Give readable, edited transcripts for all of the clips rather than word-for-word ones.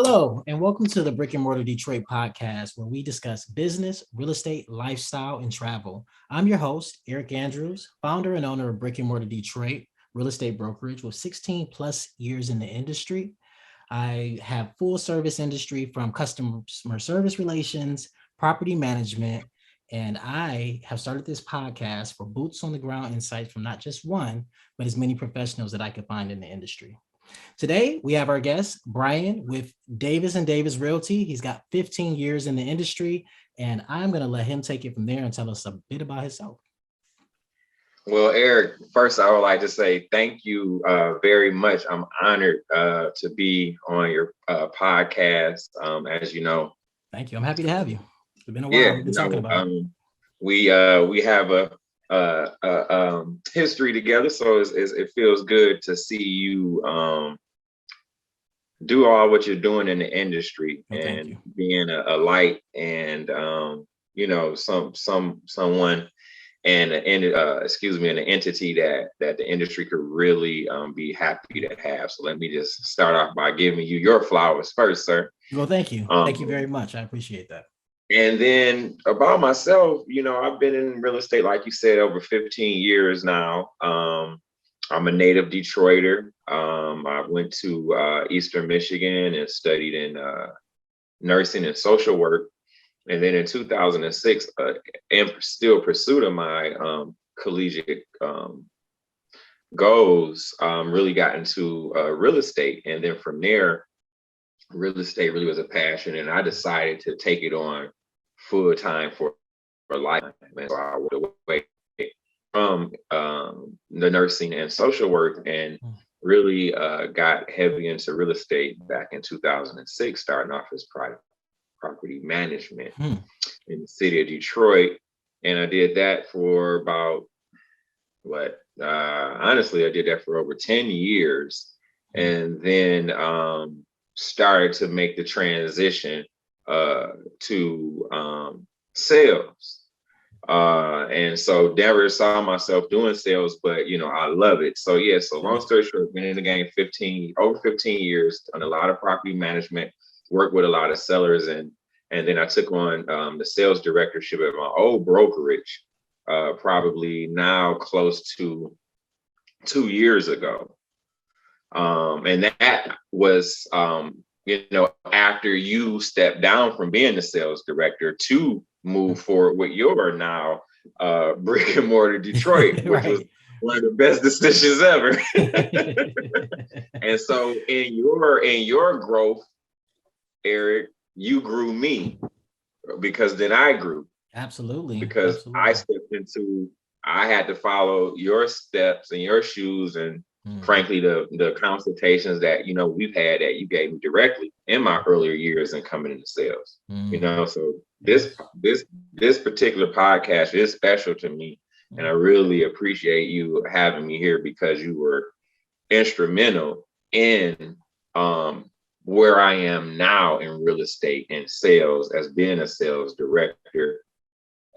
Hello, and welcome to the Brick and Mortar Detroit podcast, where we discuss business, real estate, lifestyle, and travel. I'm your host, Eric Andrews, founder and owner of Brick and Mortar Detroit, real estate brokerage with 16 plus years in the industry. I have full service industry from customer service relations, property management, and I have started this podcast for boots on the ground insights from not just one, but as many professionals that I could find in the industry. Today, we have our guest, Bryan with Davis and Davis Realty. He's got 15 years in the industry, and I'm going to let him take it from there and tell us a bit about himself. Well, Eric, first I would like to say thank you very much. I'm honored to be on your podcast. As you know, thank you. I'm happy to have you. It's been a while. We've been talking about it. We have a history together, so it feels good to see you do all what you're doing in the industry and being a light and someone. And an entity that the industry could really be happy to have. So let me just start off by giving you your flowers first, sir. Well, thank you. Thank you very much. I appreciate that. And then about myself, I've been in real estate, like you said, over 15 years now. I'm a native Detroiter. I went to Eastern Michigan and studied in nursing and social work. And then in 2006, in still pursuit of my collegiate goals, really got into real estate. And then from there, real estate really was a passion. And I decided to take it on full time for life. And so I went away from the nursing and social work and really got heavy into real estate back in 2006, starting off as property management in the city of Detroit. And I did that for about honestly, I did that for over 10 years. And then started to make the transition to sales. And so never saw myself doing sales, but I love it. So long story short, been in the game over 15 years, done a lot of property management, worked with a lot of sellers, and then I took on the sales directorship at my old brokerage, probably now close to 2 years ago. And that was, after you stepped down from being the sales director to move forward with your now Brick and Mortar Detroit, which was one of the best decisions ever. And so in your growth, Eric, you grew me because then I grew. Absolutely. Because I had to follow your steps and your shoes and frankly, the consultations that, we've had that you gave me directly in my earlier years and coming into sales, so this particular podcast is special to me. And I really appreciate you having me here because you were instrumental in where I am now in real estate and sales, as being a sales director,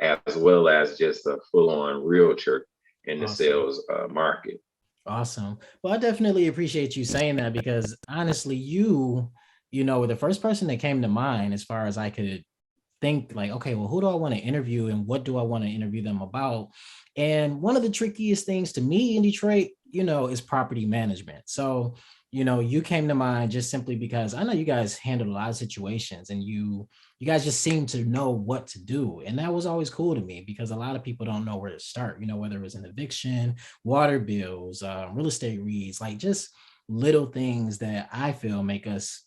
as well as just a full-on realtor in the sales market. Awesome. Well, I definitely appreciate you saying that because honestly, you were the first person that came to mind as far as I could think like, okay, well, who do I want to interview and what do I want to interview them about? And one of the trickiest things to me in Detroit, is property management. So, you came to mind just simply because I know you guys handled a lot of situations and you guys just seem to know what to do. And that was always cool to me because a lot of people don't know where to start, whether it was an eviction, water bills, real estate reads, like just little things that I feel make us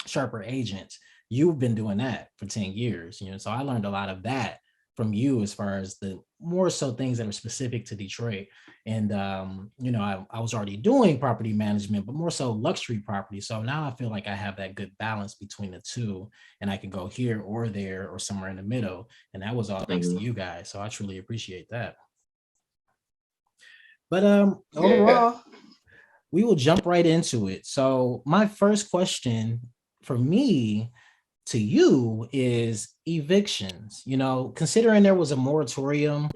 sharper agents. You've been doing that for 10 years, so I learned a lot of that from you as far as the more so things that are specific to Detroit. And, I was already doing property management, but more so luxury property. So now I feel like I have that good balance between the two and I can go here or there or somewhere in the middle. And that was all thanks to you guys. So I truly appreciate that. But overall, we will jump right into it. So my first question for me to you is evictions, considering there was a moratorium,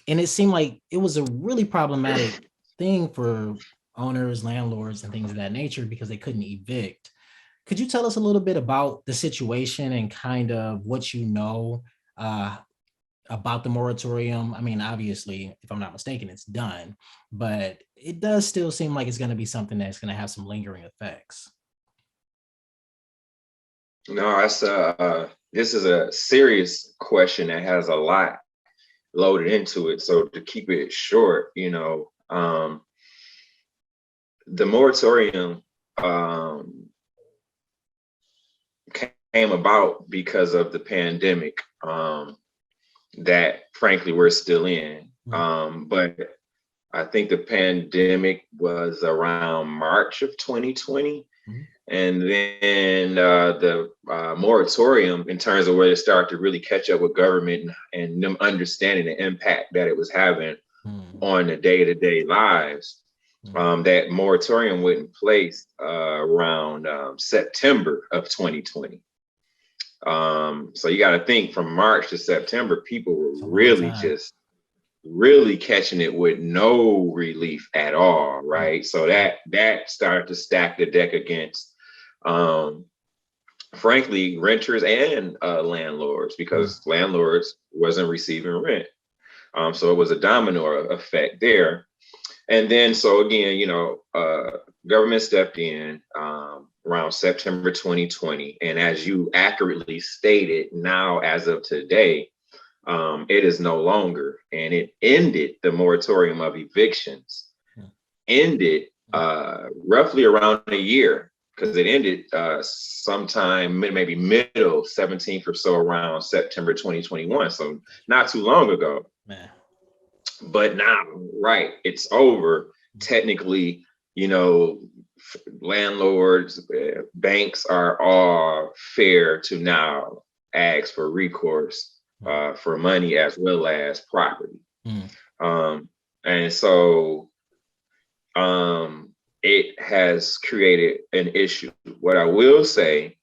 and it seemed like it was a really problematic thing for owners, landlords, and things of that nature because they couldn't evict. Could you tell us a little bit about the situation and kind of what you know uh, about the moratorium? I mean, obviously, if I'm not mistaken, it's done, but it does still seem like it's going to be something that's going to have some lingering effects. No, this is a serious question that has a lot loaded into it. So to keep it short, the moratorium came about because of the pandemic that frankly we're still in. But I think the pandemic was around March of 2020. And then the moratorium, in terms of where it started to really catch up with government and them understanding the impact that it was having on the day-to-day lives, that moratorium went in place around September of 2020. So you got to think from March to September, people were really catching it with no relief at all, right? So that started to stack the deck against, frankly, renters and landlords, because landlords wasn't receiving rent. So it was a domino effect there. And then, so again, government stepped in around September 2020. And as you accurately stated, now, as of today, it is no longer, and it ended the moratorium of evictions, ended roughly around a year, because it ended sometime maybe middle 17th or so, around September 2021. So not too long ago. Man. But now, right, it's over. Technically, landlords, banks are all fair to now ask for recourse for money as well as property. And so it has created an issue. What I will say,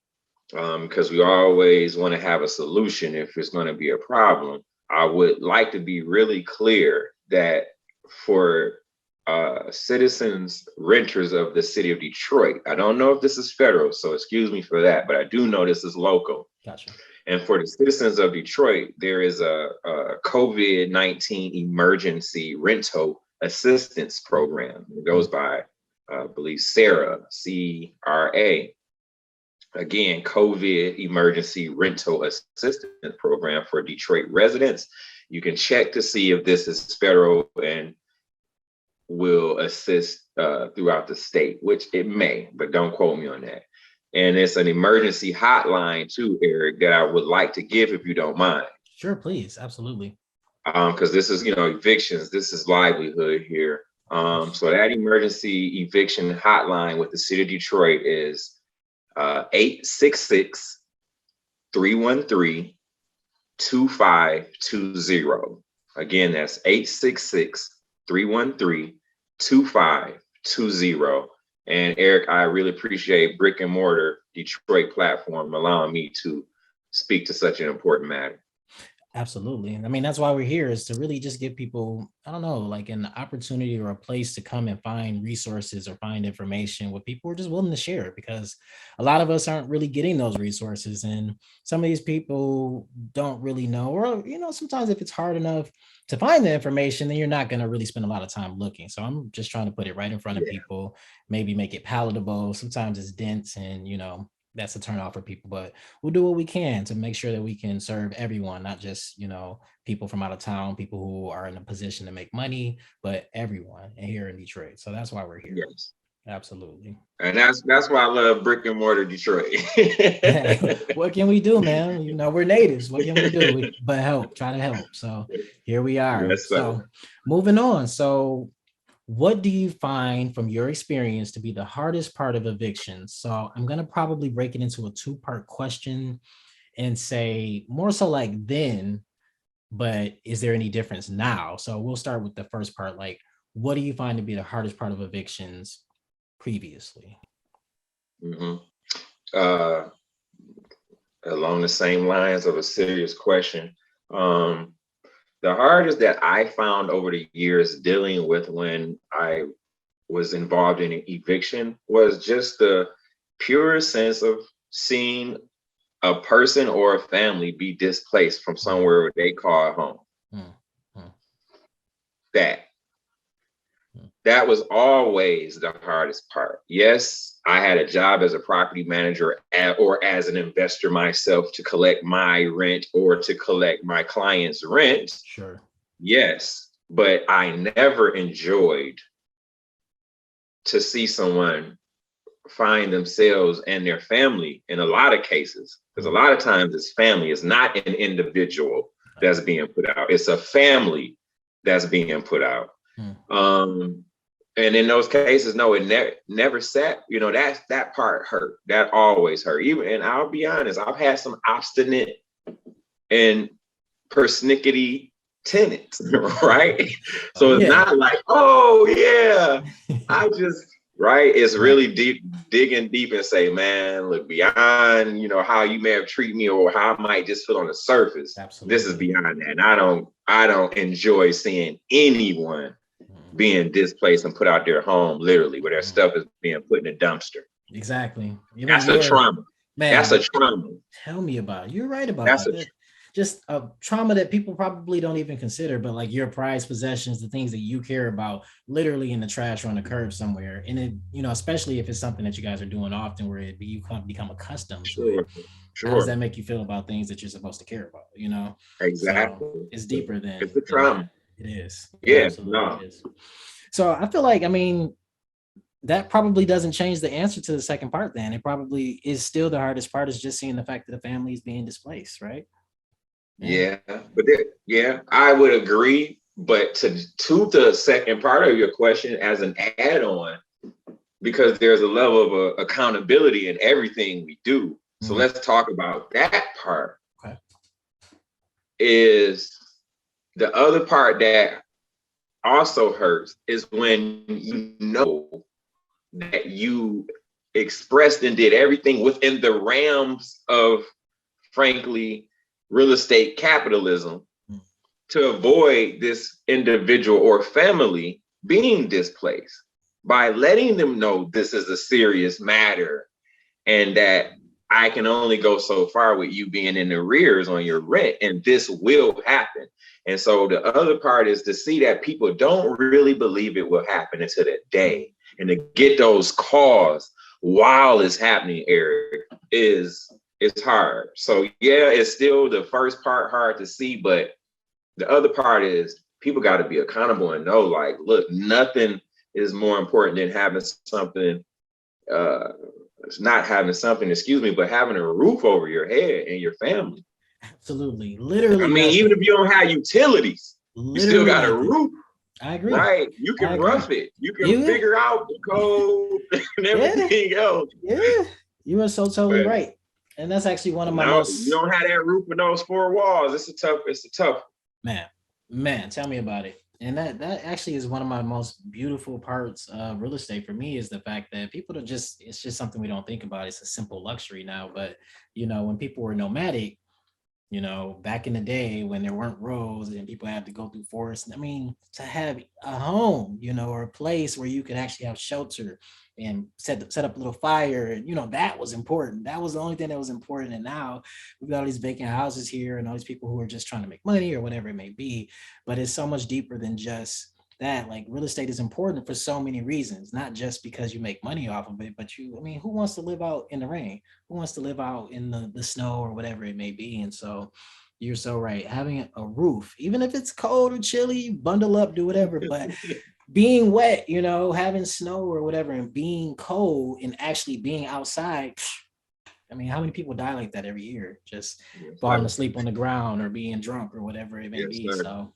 because we always want to have a solution if it's going to be a problem, I would like to be really clear that for citizens, renters of the city of Detroit, I don't know if this is federal, so excuse me for that, but I do know this is local. Gotcha. And for the citizens of Detroit, there is a COVID-19 emergency rental assistance program. It goes by, I believe, CRA, CRA. Again, COVID emergency rental assistance program for Detroit residents. You can check to see if this is federal and will assist throughout the state, which it may, but don't quote me on that. And it's an emergency hotline too, Eric, that I would like to give if you don't mind. Sure, please. Absolutely. Because this is, evictions, this is livelihood here. So that emergency eviction hotline with the city of Detroit is 866-313-2520. Again, that's 866-313-2520. And Eric, I really appreciate Brick and Mortar Detroit platform allowing me to speak to such an important matter. Absolutely. I mean, that's why we're here, is to really just give people, I don't know, like an opportunity or a place to come and find resources or find information with people who are just willing to share it, because a lot of us aren't really getting those resources. And some of these people don't really know, or, sometimes if it's hard enough to find the information, then you're not going to really spend a lot of time looking. So I'm just trying to put it right in front of people, maybe make it palatable. Sometimes it's dense and, that's a turn off for people, but we'll do what we can to make sure that we can serve everyone, not just, people from out of town, people who are in a position to make money, but everyone here in Detroit. So that's why we're here. Yes. Absolutely. And that's why I love Brick and Mortar Detroit. What can we do, man? We're natives. What can we do? Try to help. So here we are. Yes, so moving on. So what do you find from your experience to be the hardest part of evictions? So I'm going to probably break it into a two-part question and say more so like then, but is there any difference now? So we'll start with the first part. Like, what do you find to be the hardest part of evictions previously? Along the same lines of a serious question. The hardest that I found over the years dealing with when I was involved in an eviction was just the pure sense of seeing a person or a family be displaced from somewhere they call home. Mm-hmm. That was always the hardest part. Yes, I had a job as a property manager or as an investor myself to collect my rent or to collect my client's rent. Sure. Yes, but I never enjoyed to see someone find themselves and their family in a lot of cases, because a lot of times it's family. It's not an individual that's being put out. It's a family that's being put out. And in those cases, no, it never sat. You know, that part hurt. That always hurt. And I'll be honest, I've had some obstinate and persnickety tenants, right? So it's not like, oh yeah, I just right. It's really digging deep and say, man, look, beyond, you know, how you may have treated me or how I might just feel on the surface. Absolutely. This is beyond that. And I don't enjoy seeing anyone being displaced and put out their home, literally, where their stuff is being put in a dumpster. Exactly. That's a trauma. Man, that's a trauma. Tell me about it. You're right about that. Just a trauma that people probably don't even consider, but like your prized possessions, the things that you care about, literally in the trash or on the curb somewhere. And it, you know, especially if it's something that you guys are doing often, where you become accustomed to it. Sure. How does that make you feel about things that you're supposed to care about? You know, exactly. So it's deeper than it's a trauma. It is. Yeah. No. It is. So I feel like, I mean, that probably doesn't change the answer to the second part. Then it probably is still the hardest part, is just seeing the fact that the family is being displaced, right? Yeah, but I would agree. But to the second part of your question, as an add-on, because there's a level of accountability in everything we do. So let's talk about that part. Okay. Is the other part that also hurts is when you know that you expressed and did everything within the realms of, frankly, real estate capitalism to avoid this individual or family being displaced, by letting them know this is a serious matter and that I can only go so far with you being in arrears on your rent, and this will happen. And so the other part is to see that people don't really believe it will happen until that day, and to get those calls while it's happening, Eric, it's hard. So yeah, it's still the first part hard to see, but the other part is people got to be accountable and know, like, look, nothing is more important than having something, it's not having something, but having a roof over your head and your family. Absolutely. Literally. I mean, even if you don't have utilities, you still got a roof. I agree. Right. You can rough it. You can figure out the code and everything else. Yeah. You are so totally right. And that's actually one of my most. You don't have that roof with those four walls. It's a tough. Man, tell me about it. And that actually is one of my most beautiful parts of real estate for me, is the fact that people it's just something we don't think about. It's a simple luxury now. But, you know, when people were nomadic, you know, back in the day when there weren't roads and people had to go through forests, I mean, to have a home, you know, or a place where you could actually have shelter and set up a little fire, and, you know, that was important. That was the only thing that was important. And now we've got all these vacant houses here and all these people who are just trying to make money or whatever it may be. But it's so much deeper than just that. Like, real estate is important for so many reasons, not just because you make money off of it, but who wants to live out in the rain? Who wants to live out in the snow or whatever it may be? And so you're so right. Having a roof, even if it's cold or chilly, bundle up, do whatever, but being wet, you know, having snow or whatever, and being cold and actually being outside. I mean, how many people die like that every year? Just falling asleep on the ground or being drunk or whatever it may be. Sir. So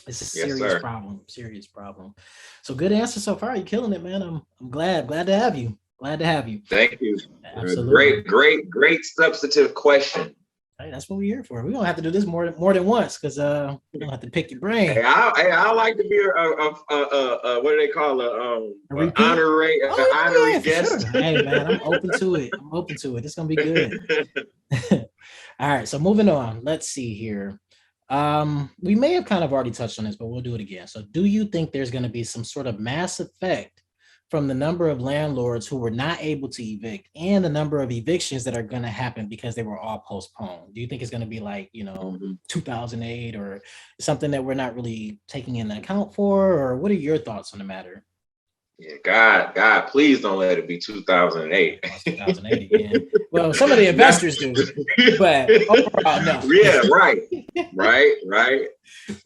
it's a serious problem. So good answer so far. You're killing it, man. I'm glad to have you. Thank you. Absolutely. Great substantive question. Hey, that's what we're here for. We're gonna have to do this more than once, because we're gonna have to pick your brain. Hey, I like to be a what do they call an honorary guest. Sure. Hey man, I'm open to it. It's gonna be good. All right, so moving on. Let's see here. We may have kind of already touched on this, but we'll do it again. So do you think there's gonna be some sort of mass effect from the number of landlords who were not able to evict and the number of evictions that are going to happen because they were all postponed? Do you think it's going to be like, 2008 or something that we're not really taking into account for? Or what are your thoughts on the matter? Yeah, God, please don't let it be 2008. Oh, it's 2008 again. Well, some of the investors do, but overall, no. Yeah, right.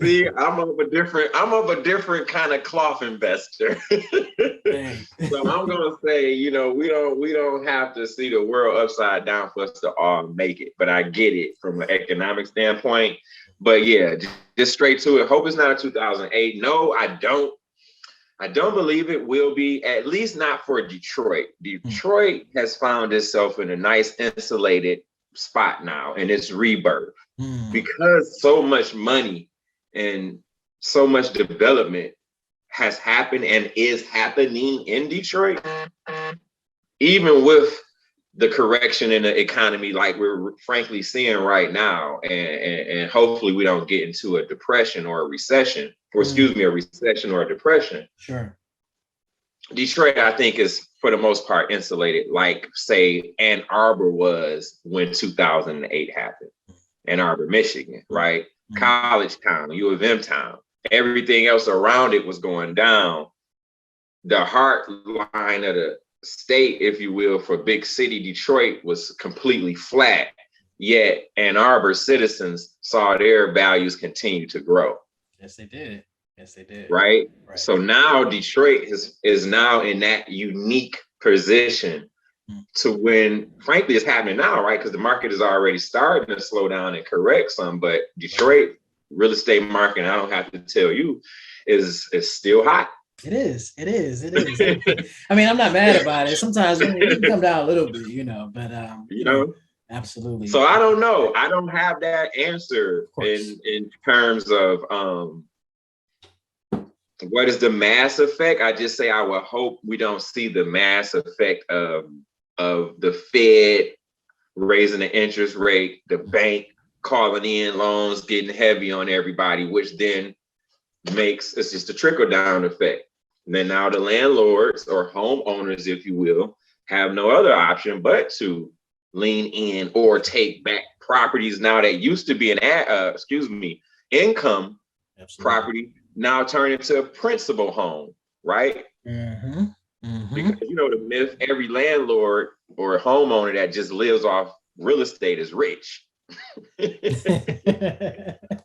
See, I'm of a different kind of cloth investor. So I'm gonna say, we don't have to see the world upside down for us to all make it. But I get it from an economic standpoint. But yeah, just straight to it. Hope it's not a 2008. No, I don't. I don't believe it will be, at least not for Detroit. Detroit has found itself in a nice insulated spot now in its rebirth because so much money and so much development has happened and is happening in Detroit, even with the correction in the economy like we're frankly seeing right now. And hopefully we don't get into a depression or a recession, or a recession or a depression. Sure. Detroit, I think, is for the most part insulated, like say Ann Arbor was when 2008 happened. Ann Arbor, Michigan, right? College town, U of M town. Everything else around it was going down. The heart line of the state, if you will, for big city Detroit was completely flat. Yet Ann Arbor citizens saw their values continue to grow. Yes, they did. Right. So now Detroit is now in that unique position to when, frankly, it's happening now, right? Because the market is already starting to slow down and correct some. But Detroit real estate market, I don't have to tell you, is still hot. It is. I mean, I'm not mad about it. Sometimes it can come down a little bit, but absolutely. So I don't know. I don't have that answer in terms of what is the mass effect. I just say I would hope we don't see the mass effect of the Fed raising the interest rate, the bank calling in loans, getting heavy on everybody, which then it's just a trickle down effect. And then now the landlords or homeowners, if you will, have no other option but to lean in or take back properties now that used to be an income property, now turn into a principal home, right? Because the myth, every landlord or homeowner that just lives off real estate is rich.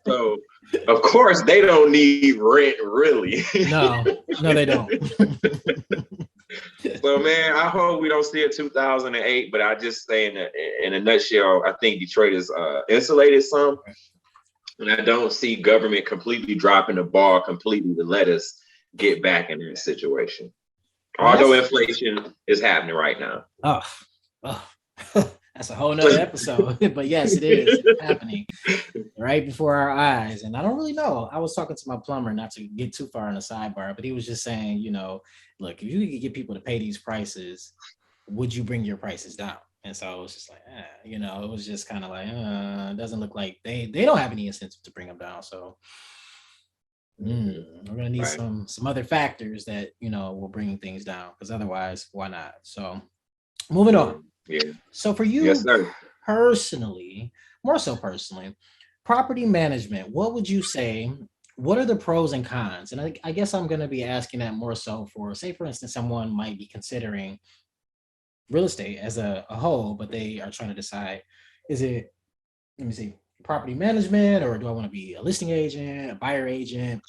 So of course they don't need rent, really. No, they don't. So man, I hope we don't see a 2008, but I just say in a nutshell, I think Detroit is insulated some, and I don't see government completely dropping the ball completely to let us get back in that situation. Although inflation is happening right now. Oh. That's a whole nother episode, but yes, it is happening right before our eyes. And I don't really know. I was talking to my plumber, not to get too far on the sidebar, but he was just saying, look, if you could get people to pay these prices, would you bring your prices down? And so I was just like, it was just kind of like, it doesn't look like they don't have any incentive to bring them down. So we're gonna need some other factors that will bring things down, because otherwise, why not? So moving on. Yeah. So for you personally, more so personally, property management, what would you say? What are the pros and cons? And I guess I'm going to be asking that more so for, say, for instance, someone might be considering real estate as a whole, but they are trying to decide, is it, let me see, property management, or do I want to be a listing agent, a buyer agent?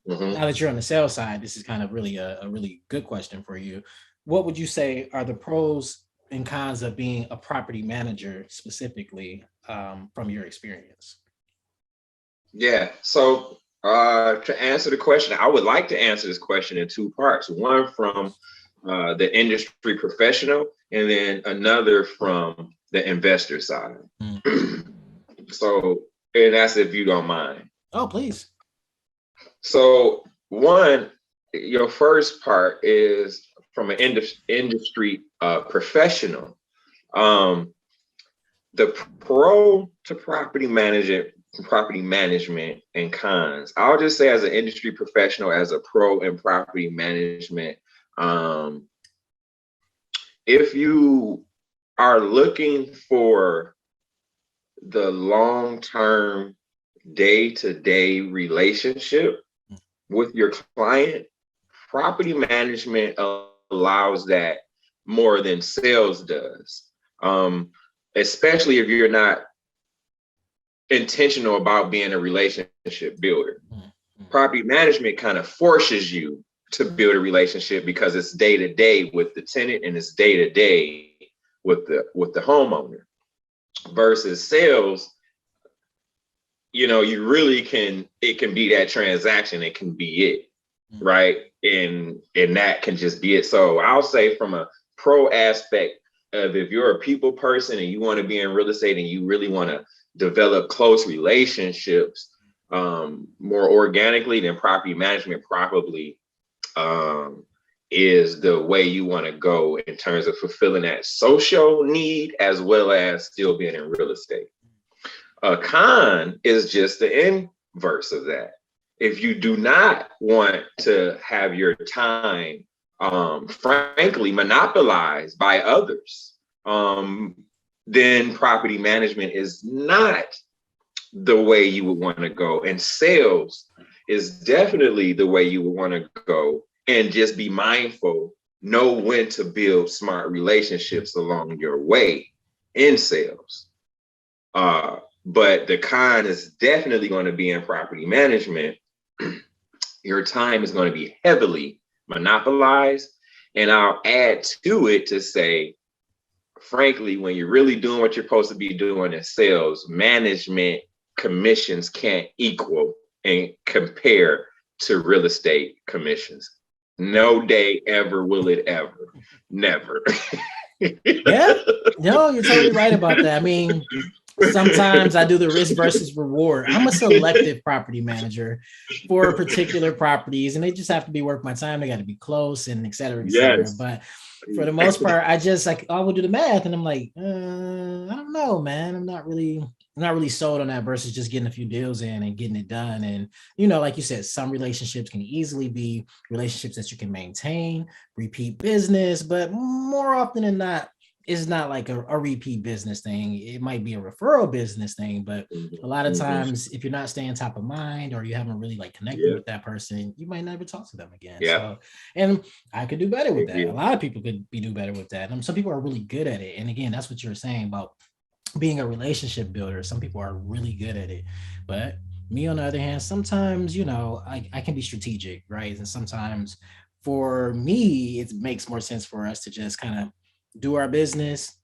Now that you're on the sales side, this is kind of really a really good question for you. What would you say are the pros and cons of being a property manager specifically, from your experience? Yeah. So to answer the question, I would like to answer this question in two parts. One from the industry professional, and then another from the investor side. So, and that's if you don't mind. Oh, please. So one, your first part is from an industry professional. The pro to property management and cons. I'll just say, as an industry professional, as a pro in property management, Um, if you are looking for the long-term, day-to-day relationship with your client, property management allows that more than sales does. Especially if you're not intentional about being a relationship builder. Property management kind of forces you to build a relationship because it's day to day with the tenant and it's day to day with the homeowner. Versus sales, you really it can be that transaction, it can be it, right? And that can just be it. So I'll say from a pro aspect of, if you're a people person and you want to be in real estate and you really want to develop close relationships more organically, then property management probably is the way you want to go in terms of fulfilling that social need as well as still being in real estate. A con is just the inverse of that. If you do not want to have your time, frankly, monopolized by others, then property management is not the way you would want to go. And sales is definitely the way you would want to go. And just be mindful, know when to build smart relationships along your way in sales. But the con is definitely going to be in property management. Your time is going to be heavily monopolized. And I'll add to it to say, frankly, when you're really doing what you're supposed to be doing in sales, management commissions can't equal and compare to real estate commissions. No day ever will it ever. Never. Yeah, no, you're totally right about that. I mean, sometimes I do the risk versus reward. I'm a selective property manager for particular properties, and they just have to be worth my time. They got to be close and et cetera, et cetera. Yes. But for the most part, I will do the math, and I'm like, I don't know, man. I'm not really sold on that versus just getting a few deals in and getting it done. And like you said, some relationships can easily be relationships that you can maintain, repeat business, but more often than not, it's not like a repeat business thing. It might be a referral business thing, but a lot of times if you're not staying top of mind or you haven't really connected with that person, you might never talk to them again. Yeah. So, and I could do better with that. A lot of people could do better with that. And some people are really good at it. And again, that's what you're saying about being a relationship builder. Some people are really good at it, but me on the other hand, sometimes, I can be strategic, right? And sometimes for me, it makes more sense for us to just kind of do our business,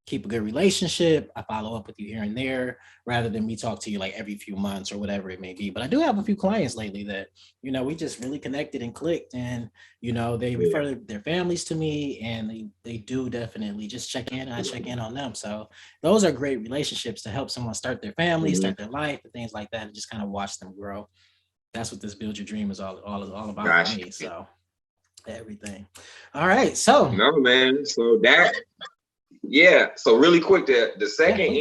keep a good relationship. I follow up with you here and there rather than me talk to you every few months or whatever it may be. But I do have a few clients lately that, we just really connected and clicked, and, they refer their families to me, and they do definitely just check in. And I check in on them. So those are great relationships to help someone start their family, start their life, and things like that, and just kind of watch them grow. That's what this Build Your Dream is all about for me. So everything. All right. So no, man. So so really quick, the second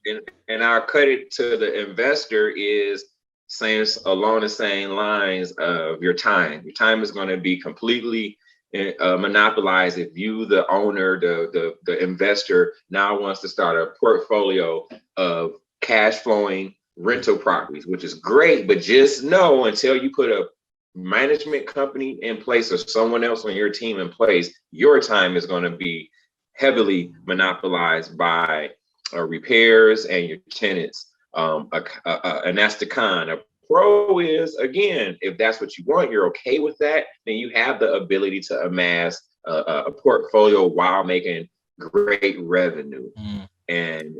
end, and I'll cut it to the investor, is saying along the same lines of your time. Your time is going to be completely monopolized if you, the owner, the investor, now wants to start a portfolio of cash flowing rental properties, which is great, but just know, until you put a management company in place or someone else on your team in place, your time is going to be heavily monopolized by repairs and your tenants. And that's the con. A pro is, again, if that's what you want, you're okay with that, then you have the ability to amass a portfolio while making great revenue and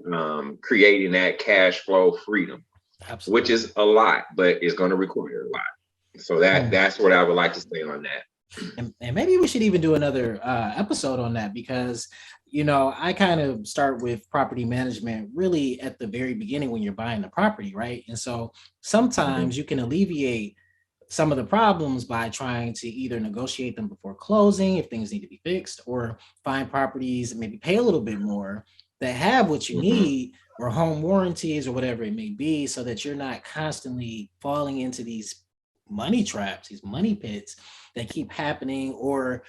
creating that cash flow freedom. Absolutely. Which is a lot, but it's going to require a lot. So that's what I would like to say on that. And maybe we should even do another episode on that, because I kind of start with property management really at the very beginning when you're buying the property, right? And so sometimes you can alleviate some of the problems by trying to either negotiate them before closing if things need to be fixed, or find properties and maybe pay a little bit more that have what you need, or home warranties or whatever it may be, so that you're not constantly falling into these money traps, these money pits that keep happening, or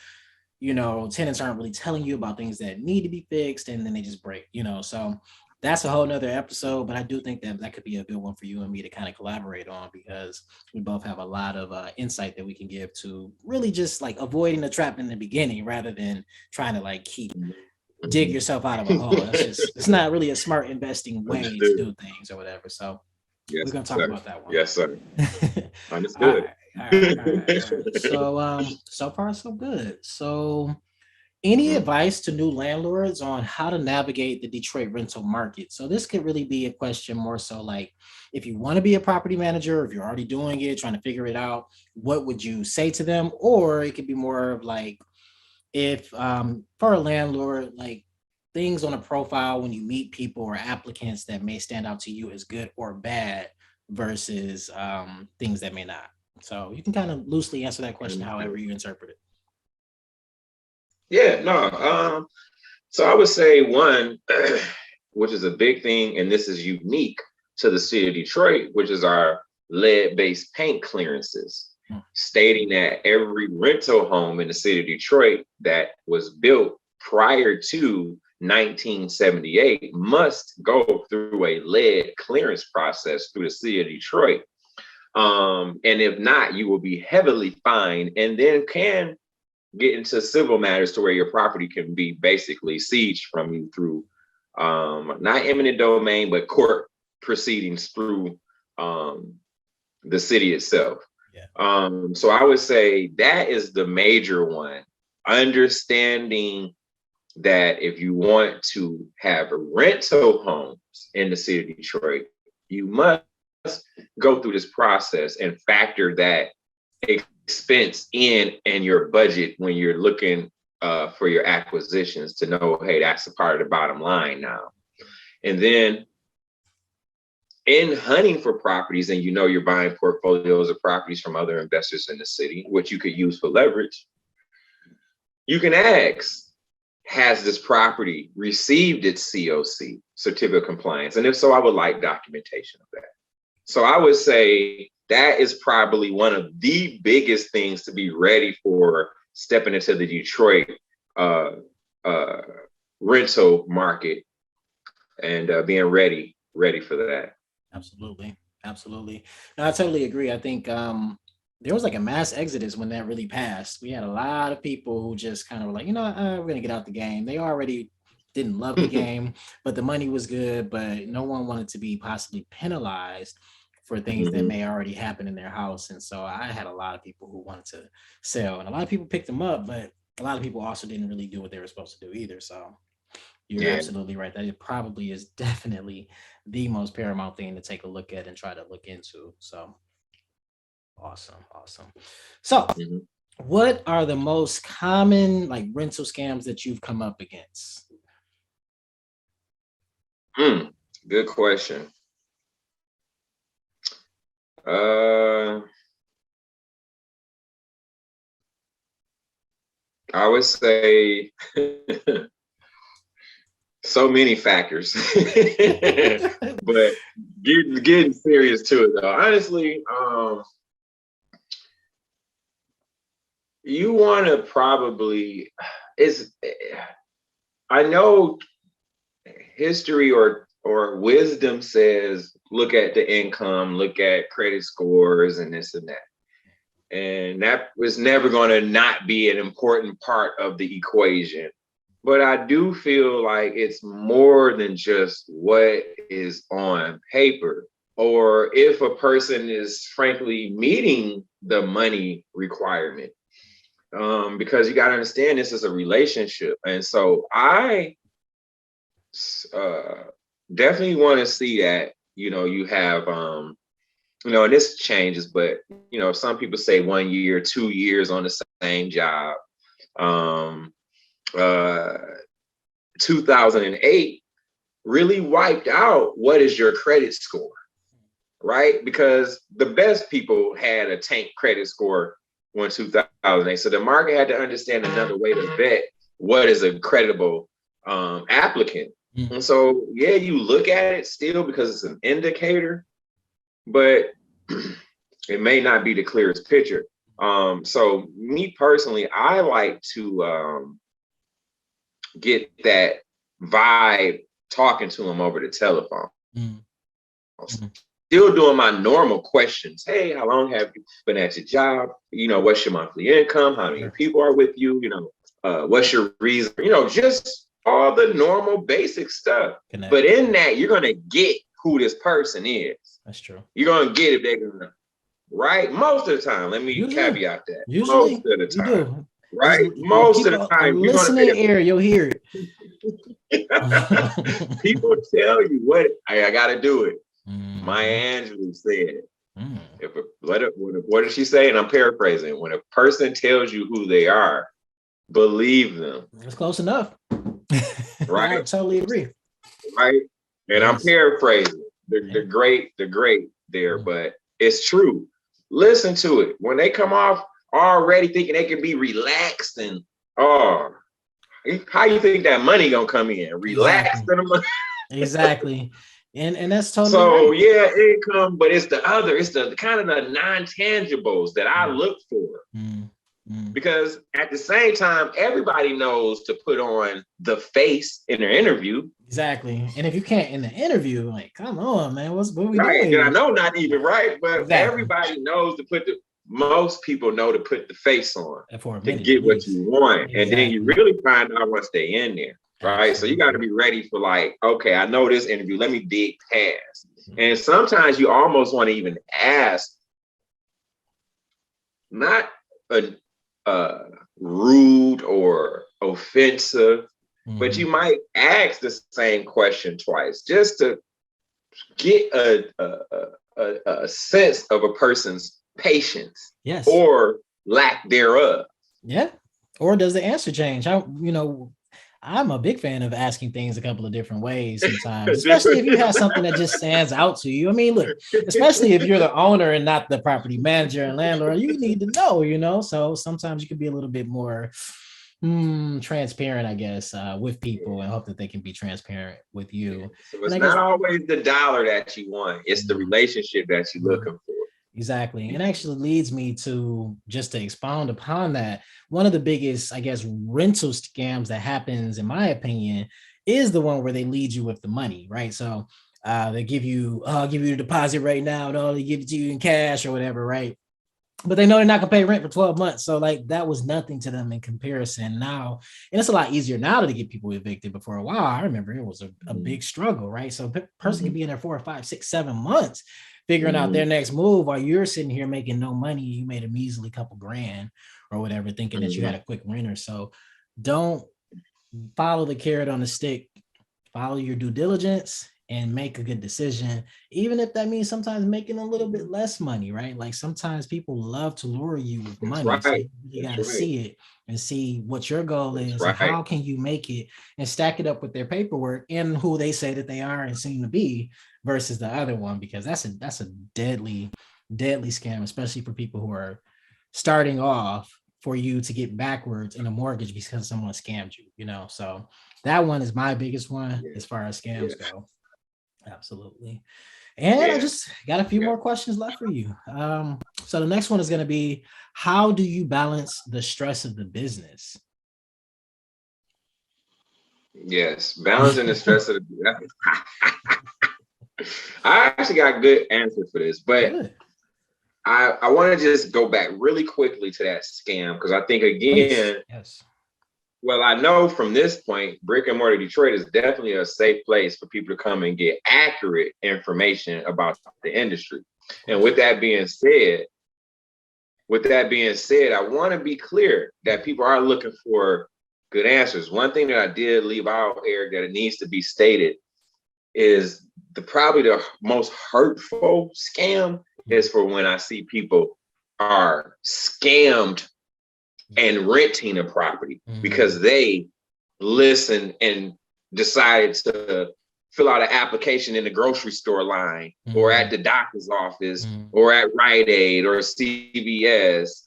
tenants aren't really telling you about things that need to be fixed, and then they just break, so that's a whole nother episode. But I do think that could be a good one for you and me to kind of collaborate on, because we both have a lot of insight that we can give to really just like avoiding the trap in the beginning, rather than trying to like keep dig yourself out of a hole. It's not really a smart investing way to do things or whatever. So yes, we're gonna talk about that one. Yes, sir. Understood. All right. So so far so good. So any advice to new landlords on how to navigate the Detroit rental market? So this could really be a question more so like, if you want to be a property manager, if you're already doing it, trying to figure it out, what would you say to them? Or it could be more of like, if for a landlord, like things on a profile when you meet people or applicants that may stand out to you as good or bad versus things that may not. So you can kind of loosely answer that question however you interpret it. Yeah, no. So I would say one, which is a big thing, and this is unique to the city of Detroit, which is our lead-based paint clearances, stating that every rental home in the city of Detroit that was built prior to 1978 must go through a lead clearance process through the city of Detroit. And if not, you will be heavily fined, and then can get into civil matters to where your property can be basically sieged from you through not eminent domain, but court proceedings through the city itself. Yeah. So I would say that is the major one. Understanding that if you want to have rental homes in the city of Detroit, you must go through this process and factor that expense in your budget when you're looking for your acquisitions, to know, hey, that's a part of the bottom line now. And then in hunting for properties, and you're buying portfolios of properties from other investors in the city, which you could use for leverage, you can ask, has this property received its COC, certificate of compliance? And if so, I would like documentation of that. So I would say that is probably one of the biggest things to be ready for stepping into the Detroit rental market, and being ready for that. Absolutely. No, I totally agree. I think there was like a mass exodus when that really passed. We had a lot of people who just kind of were like, we're gonna get out the game. They already didn't love the game, but the money was good, but no one wanted to be possibly penalized for things that may already happen in their house. And so I had a lot of people who wanted to sell, and a lot of people picked them up, but a lot of people also didn't really do what they were supposed to do either. So you're absolutely right. That it probably is definitely the most paramount thing to take a look at and try to look into. So awesome. So what are the most common like rental scams that you've come up against? Good question. I would say so many factors, but getting serious to it though. Honestly, you want to probably I know history or wisdom says, look at the income, look at credit scores and this and that. And that was never going to not be an important part of the equation. But I do feel like it's more than just what is on paper, or if a person is frankly meeting the money requirement. Because you got to understand, this is a relationship. And so I definitely want to see that, you have, and this changes, but, some people say 1 year, 2 years on the same job. 2008 really wiped out what is your credit score, right? Because the best people had a tank credit score when 2008. So the market had to understand another way to vet what is a credible applicant. And so, you look at it still because it's an indicator, but it may not be the clearest picture. So me personally, I like to get that vibe talking to them over the telephone. Mm-hmm. Still doing my normal questions. Hey, how long have you been at your job? You know, what's your monthly income? How many people are with you? You know, what's your reason? You know, just all the normal basic stuff. Connect. But in that, you're gonna get who this person is. That's true. You're gonna get if they're gonna, right? Most of the time, let me caveat that. Usually, most of the time, you do. right? Most of the time, you're gonna listening ear, you'll hear it. People tell you what I gotta do it. Mm-hmm. Maya Angelou said, what did she say? And I'm paraphrasing. When a person tells you who they are, believe them. That's close enough. Right? I totally agree. Right? And I'm paraphrasing. The great there, but it's true. Listen to it. When they come off already thinking they can be relaxed and how you think that money gonna come in? Relaxed in the money. Exactly. And that's totally so right. Yeah, income, but it's the kind of the non-tangibles that I look for. Because at the same time, everybody knows to put on the face in their interview. Exactly. And if you can't in the interview, like, come on, man, what we right. doing? And I know not even right, but everybody knows to most people know to put the face on to get what you want. Exactly. And then you really find out once they in there. Right. Absolutely. So you got to be ready for like, okay, I know this interview. Let me dig past. And sometimes you almost want to even ask, not rude or offensive, but you might ask the same question twice just to get a sense of a person's patience, or lack thereof. Yeah. Or does the answer change? I'm a big fan of asking things a couple of different ways sometimes, especially if you have something that just stands out to you. I mean, look, especially if you're the owner and not the property manager and landlord, you need to know, so sometimes you can be a little bit more transparent, I guess, with people and hope that they can be transparent with you. So it's not always the dollar that you want. It's the relationship that you're looking for. Exactly. And actually leads me to, just to expound upon that, one of the biggest, I guess, rental scams that happens, in my opinion, is the one where they lead you with the money, right? So they give you the deposit right now, and they give it to you in cash or whatever, right? But they know they're not gonna pay rent for 12 months. So like that was nothing to them in comparison now. And it's a lot easier now to get people evicted, but for a while, I remember it was a big struggle, right? So a person could be in there 4 or 5, 6, 7 months figuring out their next move while you're sitting here making no money. You made a measly couple grand or whatever, thinking that you had a quick renter. So don't follow the carrot on the stick, follow your due diligence and make a good decision, even if that means sometimes making a little bit less money, right? Like sometimes people love to lure you with money. Right. So you got to see it and see what your goal is and how can you make it and stack it up with their paperwork and who they say that they are and seem to be versus the other one, because that's a deadly scam, especially for people who are starting off, for you to get backwards in a mortgage because someone scammed you, So that one is my biggest one as far as scams go. Absolutely. And I just got a few more questions left for you. So the next one is going to be, how do you balance the stress of the business? Yes, balancing the stress of the business. I actually got a good answer for this, but I want to just go back really quickly to that scam, because I think, again, well, I know from this point, brick and mortar Detroit is definitely a safe place for people to come and get accurate information about the industry. And with that being said, I want to be clear that people are looking for good answers. One thing that I did leave out, Eric, that it needs to be stated is probably the most hurtful scam is for when I see people are scammed and renting a property because they listened and decided to fill out an application in the grocery store line or at the doctor's office or at Rite Aid or CVS,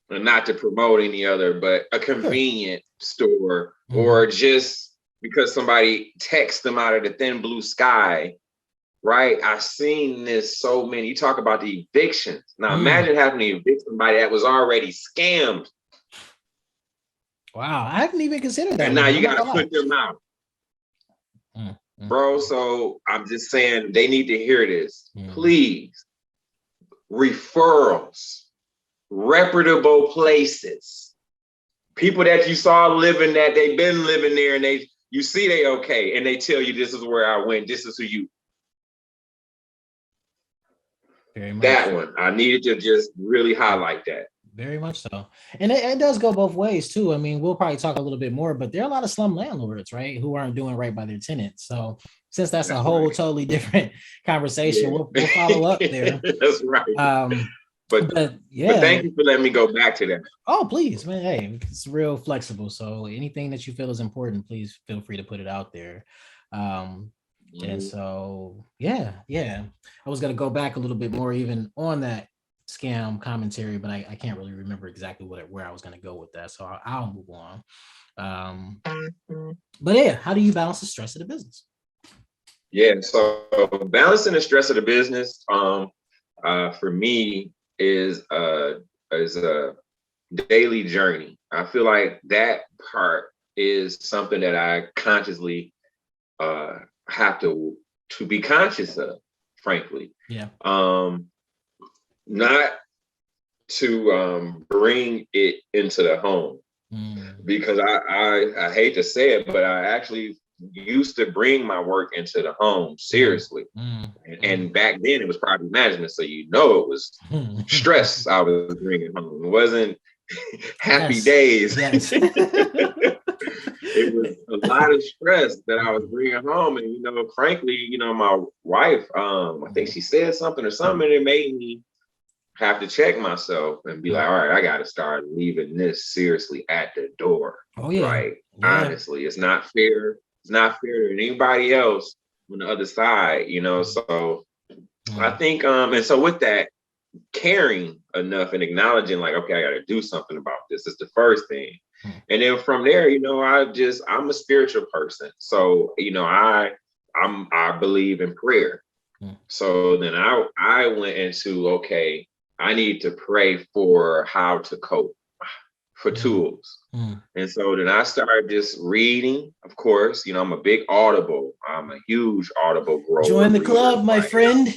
and not to promote any other, but a convenient store, or just because somebody texts them out of the thin blue sky right? I've seen this so many. You talk about the evictions. Now imagine having to evict somebody that was already scammed. Wow, I haven't even considered that. And now you got to put them out. Bro, so I'm just saying they need to hear this. Please, referrals, reputable places, people that you saw living that they've been living there and you see they okay and they tell you this is where I went, this is who you. Very much. That one, I needed to just really highlight that. Very much so. And it does go both ways too. I mean, we'll probably talk a little bit more, but there are a lot of slum landlords, right, who aren't doing right by their tenants. So since that's a whole totally different conversation, we'll follow up there. That's right. But thank you for letting me go back to that. Oh, please, man. Hey, it's real flexible. So anything that you feel is important, please feel free to put it out there. And so, yeah. I was going to go back a little bit more even on that scam commentary, but I can't really remember exactly where I was going to go with that. So I'll move on. But yeah, how do you balance the stress of the business? Yeah, so balancing the stress of the business for me is a daily journey. I feel like that part is something that I consciously have to be conscious of, frankly. Yeah. Not to bring it into the home, because I hate to say it, but I actually used to bring my work into the home seriously. And back then it was probably management, so it was stress I was bringing home. It wasn't happy days. Yes. It was a lot of stress that I was bringing home, and frankly, my wife, I think she said something and it made me have to check myself and be like, all right, I got to start leaving this seriously at the door. Oh yeah. Right. Yeah. Honestly, it's not fair. It's not fair to anybody else on the other side, so I think, and so with that, caring enough and acknowledging like, okay, I got to do something about this is the first thing. And then from there, I'm a spiritual person. So, I believe in prayer. So then I went into, okay, I need to pray for how to cope, for tools. And so then I started just reading, of course, I'm a big Audible. I'm a huge Audible grower. Join the club, my friend.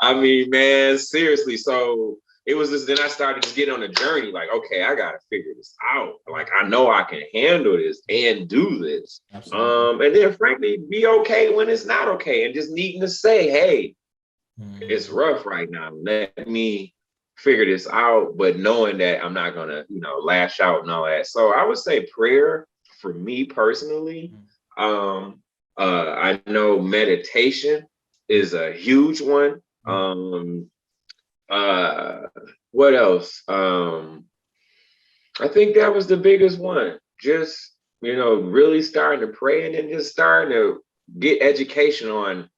I mean, man, seriously. So it was just, then I started to get on a journey like, okay, I got to figure this out. Like, I know I can handle this and do this. Absolutely. And then frankly, be okay when it's not okay. And just needing to say, hey, it's rough right now. Let me figure this out, but knowing that I'm not gonna, lash out and all that. So I would say prayer for me personally. I know meditation is a huge one. What else? I think that was the biggest one. Just, really starting to pray and then just starting to get education on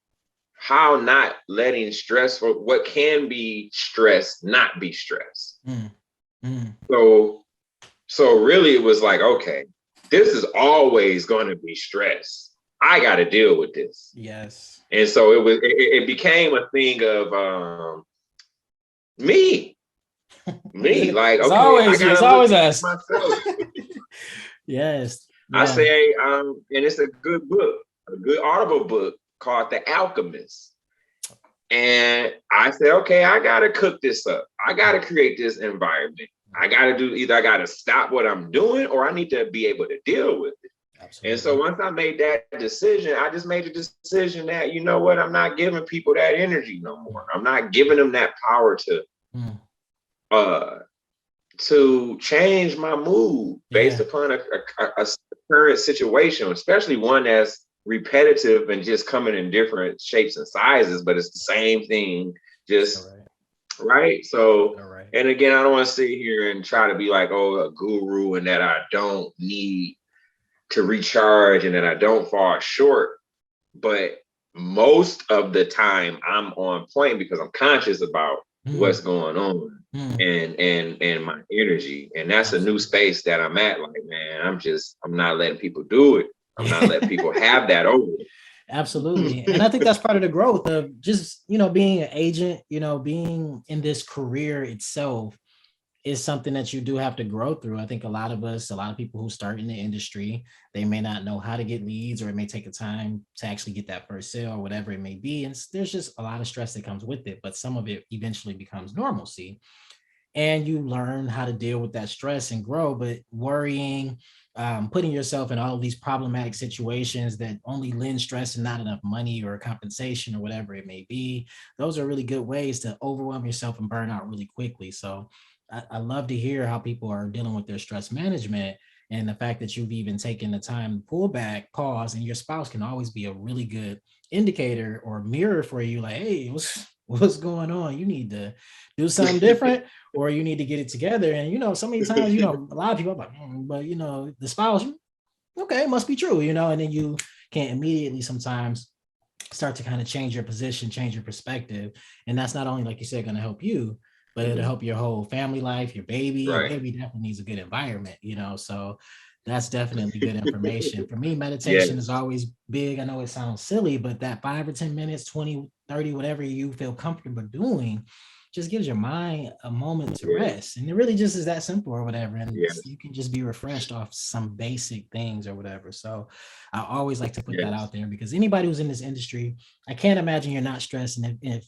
how not letting stress for what can be stress not be stress. So really it was like, okay, this is always going to be stress. I got to deal with this. Yes. And so it became a thing of me like, okay, it's always us. Yes. I say, and it's a good book, a good Audible book called The Alchemist. And I said, okay, I got to cook this up. I got to create this environment. I got to either I got to stop what I'm doing or I need to be able to deal with it. Absolutely. And so once I made that decision, I just made the decision that, you know what, I'm not giving people that energy no more. I'm not giving them that power to change my mood based upon a current situation, especially one that's repetitive and just coming in different shapes and sizes, but it's the same thing, just right. So, and again, I don't want to sit here and try to be like, oh, a guru, and that I don't need to recharge and that I don't fall short. But most of the time I'm on point because I'm conscious about what's going on and my energy. And that's a new space that I'm at. Like, man, I'm not letting people do it. I'm not letting people have that over. Absolutely. And I think that's part of the growth of just, being an agent, being in this career itself is something that you do have to grow through. I think a lot of people who start in the industry, they may not know how to get leads, or it may take a time to actually get that first sale or whatever it may be. And there's just a lot of stress that comes with it, but some of it eventually becomes normalcy. And you learn how to deal with that stress and grow. But worrying, putting yourself in all of these problematic situations that only lend stress and not enough money or compensation or whatever it may be, those are really good ways to overwhelm yourself and burn out really quickly. So I love to hear how people are dealing with their stress management, and the fact that you've even taken the time to pull back, pause, and your spouse can always be a really good indicator or mirror for you. Like, hey, what's going on? You need to do something different, or you need to get it together. And so many times, a lot of people are like, but the spouse, okay, it must be true, and then you can immediately sometimes start to kind of change your position, change your perspective. And that's not only, like you said, going to help you, but it'll help your whole family life, your baby. Your baby definitely needs a good environment, so that's definitely good information. For me, meditation is always big. I know it sounds silly, but that 5 or 10 minutes, 20, 30, whatever you feel comfortable doing, just gives your mind a moment to rest. And it really just is that simple or whatever. And you can just be refreshed off some basic things or whatever. So I always like to put that out there, because anybody who's in this industry, I can't imagine you're not stressed. And if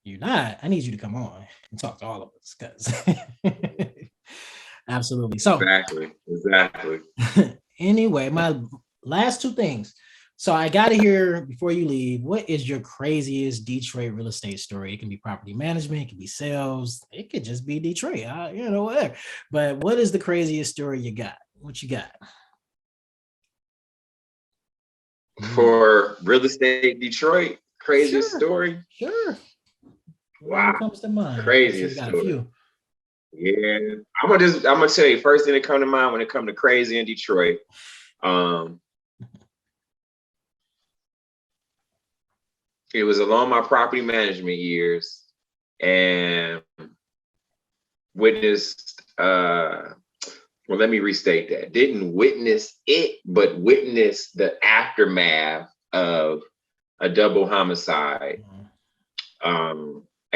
you're not, I need you to come on and talk to all of us, because absolutely. So exactly. Anyway, my last two things. So I got to hear before you leave, what is your craziest Detroit real estate story? It can be property management, it can be sales, it could just be Detroit, whatever. But what is the craziest story you got? What you got? For real estate Detroit, craziest story? Sure. Wow. Comes to mind? Craziest story. Yeah, I'm gonna tell you first thing that come to mind when it comes to crazy in Detroit. It was along my property management years, and witnessed. Well, let me restate that. Didn't witness it, but witnessed the aftermath of a double homicide.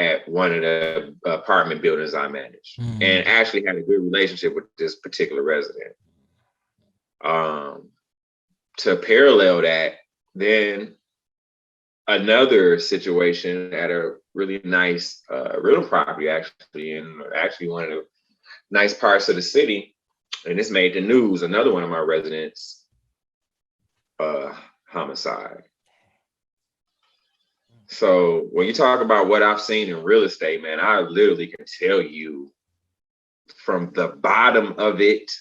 At one of the apartment buildings I managed, and actually had a good relationship with this particular resident. To parallel that, then another situation at a really nice rental property, actually one of the nice parts of the city, and this made the news. Another one of my residents homicide. So when you talk about what I've seen in real estate, man, I literally can tell you from the bottom of it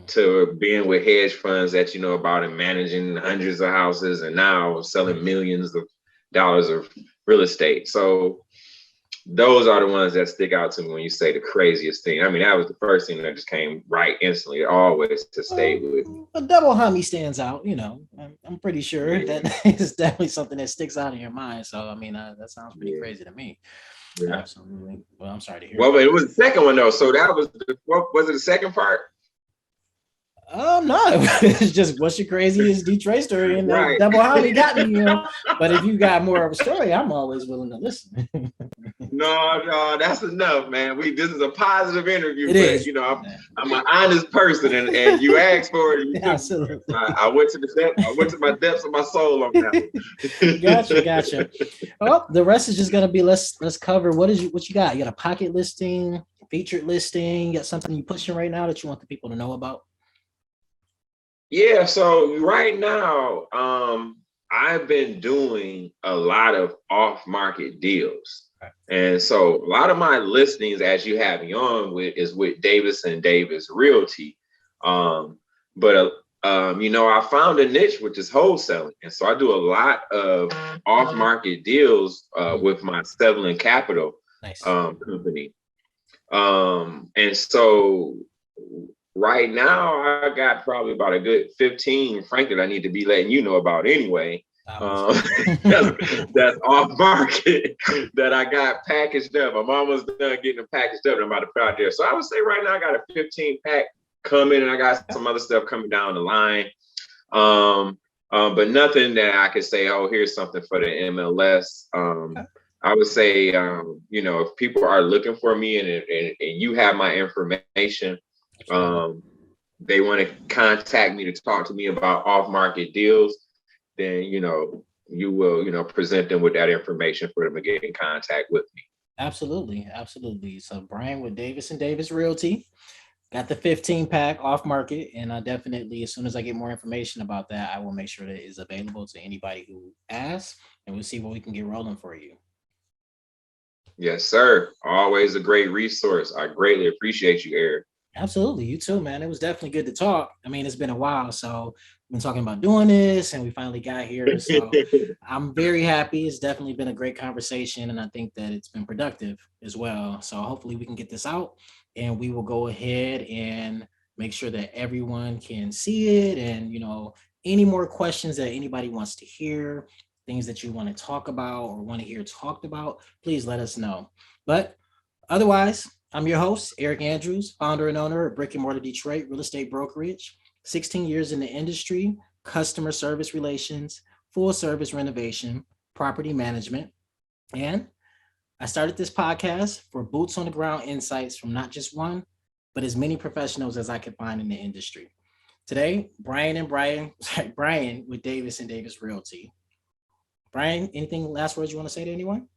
to being with hedge funds that you know about and managing hundreds of houses and now selling millions of dollars of real estate. So those are the ones that stick out to me when you say the craziest thing. I mean, that was the first thing that just came right instantly, always to stay with me. A double homie stands out, I'm pretty sure that is definitely something that sticks out in your mind. So, I mean, that sounds pretty crazy to me. Yeah. Absolutely. Well, I'm sorry to hear. Well, but it was the second one though. So that was was it the second part? No, it's just what's your craziest Detroit story, and that double homie got me, But if you got more of a story, I'm always willing to listen. No, that's enough, man. This is a positive interview. It is. I'm an honest person, and you asked for it. Absolutely. I went to the depth. I went to my depths of my soul on that. Gotcha. Well, the rest is just gonna be let's cover what you got. You got a pocket listing, featured listing. You got something you pushing right now that you want the people to know about? Yeah, so right now, I've been doing a lot of off-market deals. And so a lot of my listings, as you have me on with, is with Davis and Davis Realty. But I found a niche, which is wholesaling. And so I do a lot of off-market deals with my Settling Capital company. And so right now, I got probably about a good 15, frankly, I need to be letting you know about anyway. That's off market that I got packaged up. I'm almost done getting them packaged up. I'm about to put out there. So I would say right now I got a 15 pack coming, and I got some other stuff coming down the line. But nothing that I could say, oh, here's something for the MLS. I would say, if people are looking for me and you have my information, they want to contact me to talk to me about off-market deals, then, you will, present them with that information for them to get in contact with me. Absolutely. So Bryan with Davis and Davis Realty. Got the 15 pack off market, and I definitely, as soon as I get more information about that, I will make sure that it is available to anybody who asks, and we'll see what we can get rolling for you. Yes, sir. Always a great resource. I greatly appreciate you, Eric. Absolutely. You too, man. It was definitely good to talk. I mean, it's been a while, so we've been talking about doing this, and we finally got here. So I'm very happy. It's definitely been a great conversation, and I think that it's been productive as well. So hopefully we can get this out, and we will go ahead and make sure that everyone can see it. And, any more questions that anybody wants to hear, things that you want to talk about or want to hear talked about, please let us know. But otherwise, I'm your host, Eric Andrews, founder and owner of Brick and Mortar Detroit Real Estate Brokerage, 16 years in the industry, customer service relations, full service renovation, property management. And I started this podcast for boots on the ground insights from not just one, but as many professionals as I could find in the industry. Today, Bryan with Davis and Davis Realty. Bryan, anything last words you want to say to anyone?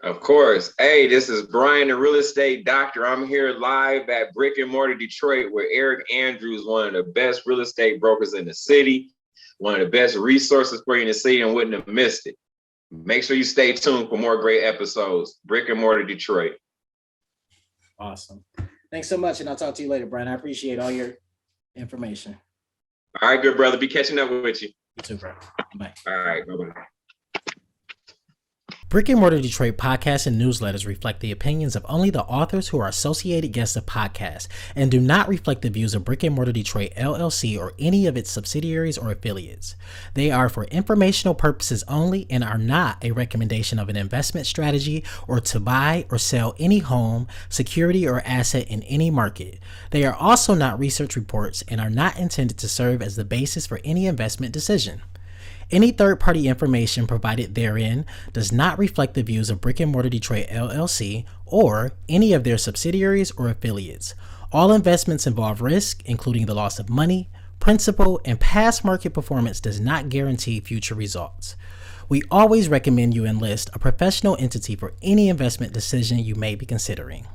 Of course. Hey, this is Bryan, the real estate doctor. I'm here live at Brick and Mortar Detroit with Eric Andrews, one of the best real estate brokers in the city, one of the best resources for you in the city, and wouldn't have missed it. Make sure you stay tuned for more great episodes. Brick and Mortar Detroit. Awesome. Thanks so much, and I'll talk to you later, Bryan. I appreciate all your information. All right, good brother. Be catching up with you. You too, bro. Bye. All right, bye-bye. Brick and Mortar Detroit podcasts and newsletters reflect the opinions of only the authors who are associated guests of podcasts and do not reflect the views of Brick and Mortar Detroit LLC or any of its subsidiaries or affiliates. They are for informational purposes only and are not a recommendation of an investment strategy or to buy or sell any home, security, or asset in any market. They are also not research reports and are not intended to serve as the basis for any investment decision. Any third-party information provided therein does not reflect the views of Brick and Mortar Detroit LLC or any of their subsidiaries or affiliates. All investments involve risk, including the loss of money, principal, and past market performance does not guarantee future results. We always recommend you enlist a professional entity for any investment decision you may be considering.